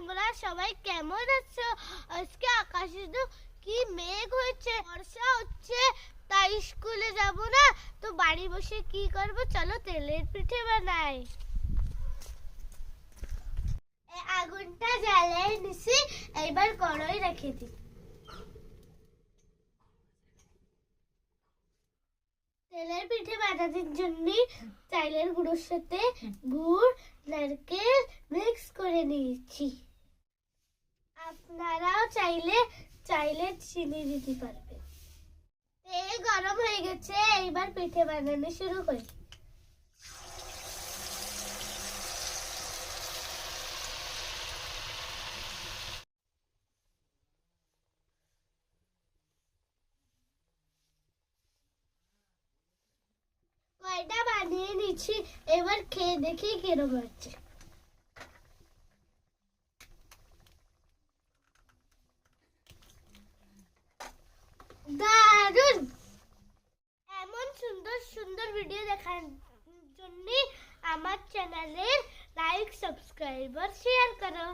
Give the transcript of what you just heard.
তোমরা সবাই কেমন আছো? আজকে আকাশে তো কি মেঘ হয়েছে, বর্ষা হচ্ছে, তাই স্কুলে যাব না তো বাড়ি বসে কি করব, চলো তেলের পিঠে বানাই। আগুনটা জ্বালিয়ে নিছি, এবার কড়াই রেখে দিই। তেলের পিঠে বানানোর জন্য চালের গুঁড়োর সাথে গুড় নারকেল মিক্স করে নিয়েছি। আপনারাও চাইলে চিনি দিতে পারবেন। তেল গরম হয়ে গেছে, এইবার পিঠে বানানো শুরু করি। কয়টা বানিয়ে নিচ্ছি, এবার খেয়ে দেখি কিরকম হচ্ছে। দারুন! এমন সুন্দর সুন্দর ভিডিও দেখার জন্য আমার চ্যানেলের লাইক, সাবস্ক্রাইব আর শেয়ার করো।